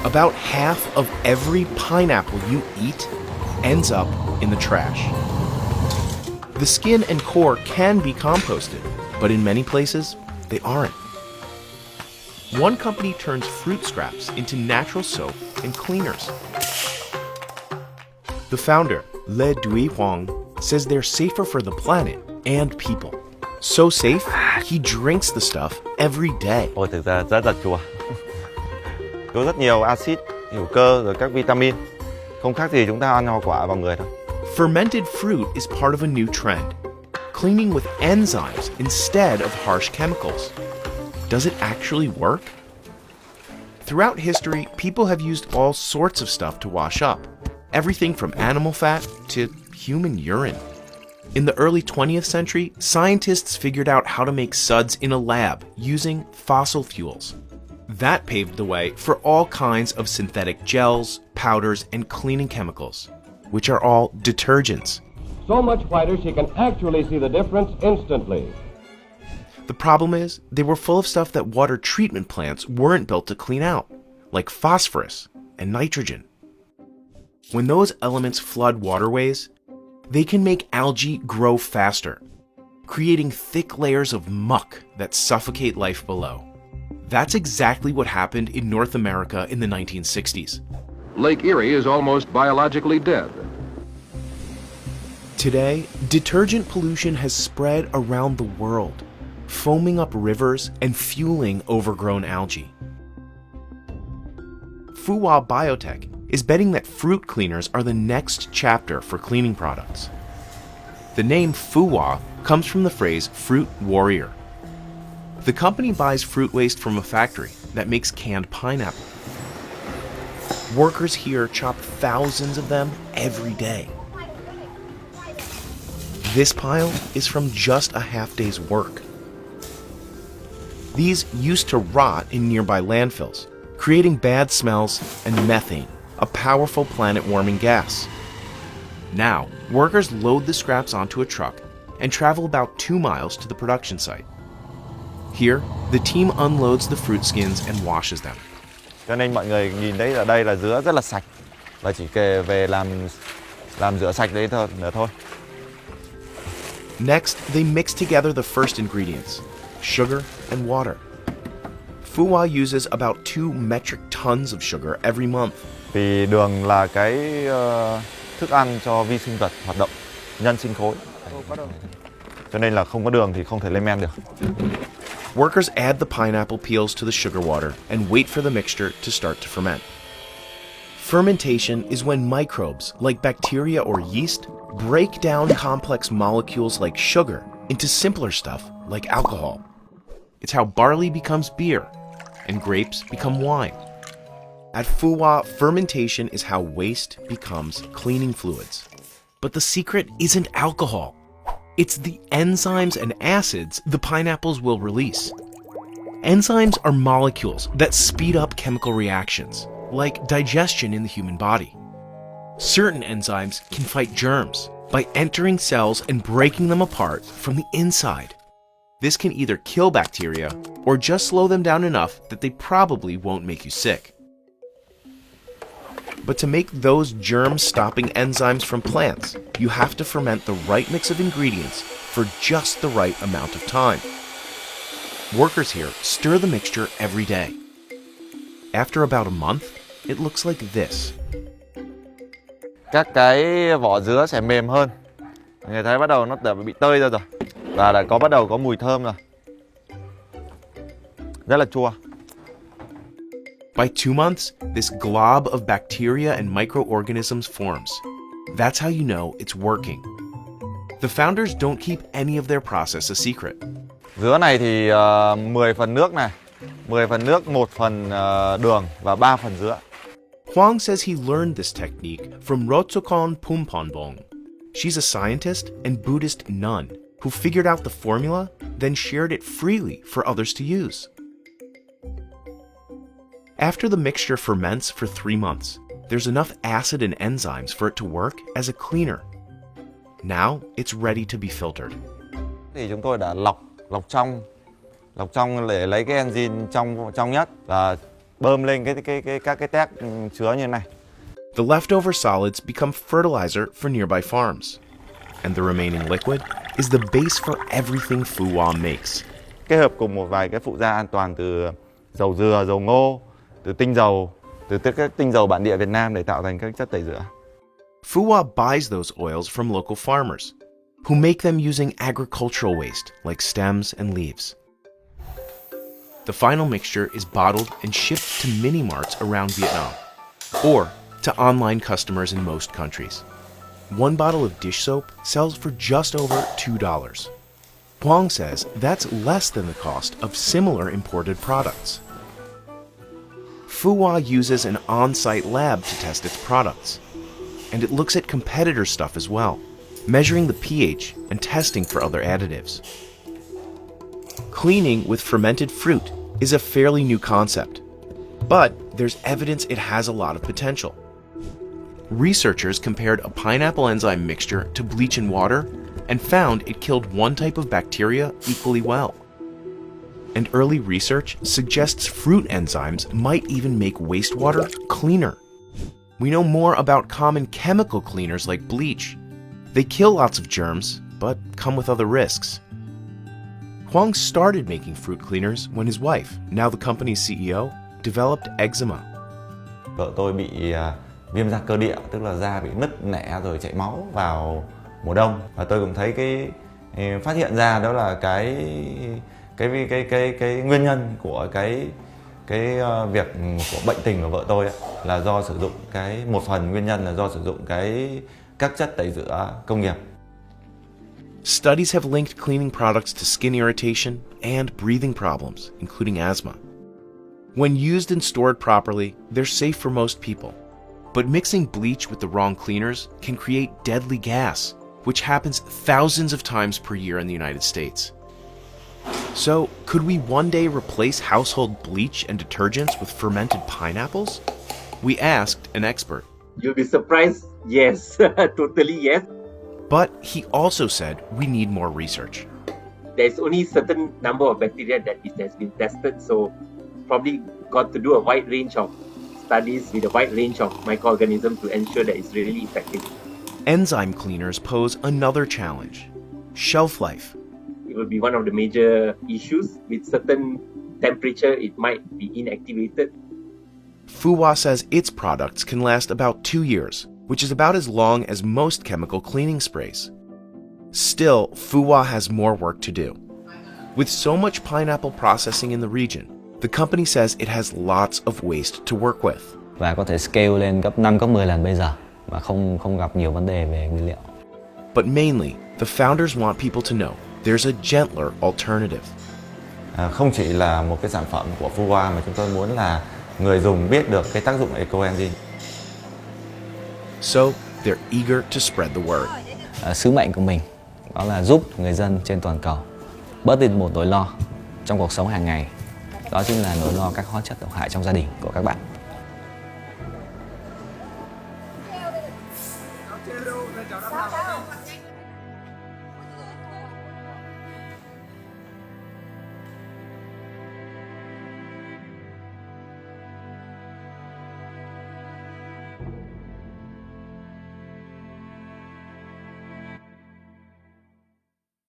About half of every pineapple you eat ends up in the trash. The skin and core can be composted, but in many places, they aren't. One company turns fruit scraps into natural soap and cleaners. The founder, Le Dui Huang, says they're safer for the planet and people. So safe, he drinks the stuff every day. Ôi, thực ra rất là chua. Có rất nhiều axit, hữu cơ rồi các vitamin. Không khác gì chúng ta ăn hoa quả vào người thôi. Fermented fruit is part of a new trend, cleaning with enzymes instead of harsh chemicals. Does it actually work? Throughout history, people have used all sorts of stuff to wash up, everything from animal fat to human urine. In the early 20th century, scientists figured out how to make suds in a lab using fossil fuels. That paved the way for all kinds of synthetic gels, powders, and cleaning chemicals, which are all detergents. So much whiter she can actually see the difference instantly. The problem is, they were full of stuff that water treatment plants weren't built to clean out, like phosphorus and nitrogen. When those elements flood waterways, they can make algae grow faster, creating thick layers of muck that suffocate life below. That's exactly what happened in North America in the 1960s. Lake Erie is almost biologically dead. Today, detergent pollution has spread around the world, foaming up rivers and fueling overgrown algae. Fuwa Biotech is betting that fruit cleaners are the next chapter for cleaning products. The name Fuwa comes from the phrase fruit warrior. The company buys fruit waste from a factory that makes canned pineapple. Workers here chop thousands of them every day. This pile is from just a half day's work. These used to rot in nearby landfills, creating bad smells and methane, a powerful planet-warming gas. Now, workers load the scraps onto a truck and travel about 2 miles to the production site. Here, the team unloads the fruit skins and washes them. Cho nên mọi người nhìn thấy ở đây là dứa rất là sạch và chỉ kể về làm rửa sạch đấy thôi. Next, they mix together the first ingredients, sugar and water. Fuwa uses about 2 metric tons of sugar every month. Vì đường là cái thức ăn cho vi sinh vật hoạt động, nhân sinh khối. Cho nên là không có đường thì không thể lên men được. Workers add the pineapple peels to the sugar water and wait for the mixture to start to ferment. Fermentation is when microbes, like bacteria or yeast, break down complex molecules like sugar into simpler stuff like alcohol. It's how barley becomes beer and grapes become wine. At Fuwa, fermentation is how waste becomes cleaning fluids. But the secret isn't alcohol. It's the enzymes and acids the pineapples will release. Enzymes are molecules that speed up chemical reactions, like digestion in the human body. Certain enzymes can fight germs by entering cells and breaking them apart from the inside. This can either kill bacteria or just slow them down enough that they probably won't make you sick. But to make those germ-stopping enzymes from plants, you have to ferment the right mix of ingredients for just the right amount of time. Workers here stir the mixture every day. After about a month, it looks like this. Các cái vỏ dứa sẽ mềm hơn. Người thấy bắt đầu nó đã bị tơi ra rồi. Và đã bắt đầu có mùi thơm rồi. Rất là chua. By 2 months, this glob of bacteria and microorganisms forms. That's how you know it's working. The founders don't keep any of their process a secret. Dứa này thì 10 phần nước này, 10 phần nước, 1 phần đường và 3 phần dứa. Huang says he learned this technique from Rotsokon Pumponbong. She's a scientist and Buddhist nun who figured out the formula, then shared it freely for others to use. After the mixture ferments for 3 months, there's enough acid and enzymes for it to work as a cleaner. Now it's ready to be filtered. Thì chúng tôi đã lọc trong để lấy cái enzyme trong nhất và bơm lên các cái tét chứa như này. The leftover solids become fertilizer for nearby farms. And the remaining liquid is the base for everything Fuwa makes. Kết hợp cùng một vài cái phụ gia an toàn từ dầu dừa, dầu ngô, từ tinh dầu, từ các tinh dầu bản địa Việt Nam để tạo thành các chất tẩy rửa. Fuwa buys those oils from local farmers, who make them using agricultural waste like stems and leaves. The final mixture is bottled and shipped to mini-marts around Vietnam, or to online customers in most countries. One bottle of dish soap sells for just over $2. Huang says that's less than the cost of similar imported products. Fuwa uses an on-site lab to test its products, and it looks at competitor stuff as well, measuring the pH and testing for other additives. Cleaning with fermented fruit is a fairly new concept, but there's evidence it has a lot of potential. Researchers compared a pineapple enzyme mixture to bleach and water and found it killed one type of bacteria equally well. And early research suggests fruit enzymes might even make wastewater cleaner. We know more about common chemical cleaners like bleach. They kill lots of germs, but come with other risks. Huang started making fruit cleaners when his wife, now the company's CEO, developed eczema. Vợ tôi bị viêm da cơ địa, tức là da bị nứt nẻ rồi chảy máu vào mùa đông, và tôi cũng thấy phát hiện ra đó là cái nguyên nhân của cái việc của bệnh tình của vợ tôi ấy, là do sử dụng một phần nguyên nhân là do sử dụng các chất tẩy rửa công nghiệp. Studies have linked cleaning products to skin irritation and breathing problems, including asthma. When used and stored properly, they're safe for most people. But mixing bleach with the wrong cleaners can create deadly gas, which happens thousands of times per year in the United States. So, could we one day replace household bleach and detergents with fermented pineapples? We asked an expert. You'll be surprised. Yes, totally yes. But he also said we need more research. There's only certain number of bacteria that has been tested, so probably got to do a wide range of studies with a wide range of microorganisms to ensure that it's really effective. Enzyme cleaners pose another challenge: shelf life. It will be one of the major issues. With certain temperature, it might be inactivated. Fuwa says its products can last about 2 years, which is about as long as most chemical cleaning sprays. Still, Fuwa has more work to do. With so much pineapple processing in the region, the company says it has lots of waste to work with. Và có thể scale lên gấp 5, gấp 10 lần bây giờ mà không gặp nhiều vấn đề về nguyên liệu. But mainly, the founders want people to know there's a gentler alternative. Không chỉ là một cái sản phẩm của Fuwa mà chúng tôi muốn là người dùng biết được cái tác dụng ecoenzyme. So, they're eager to spread the word. Sứ mệnh của mình đó là giúp người dân trên toàn cầu bớt đi một nỗi lo trong cuộc sống hàng ngày. Đó chính là nỗi lo các hóa chất độc hại trong gia đình của các bạn.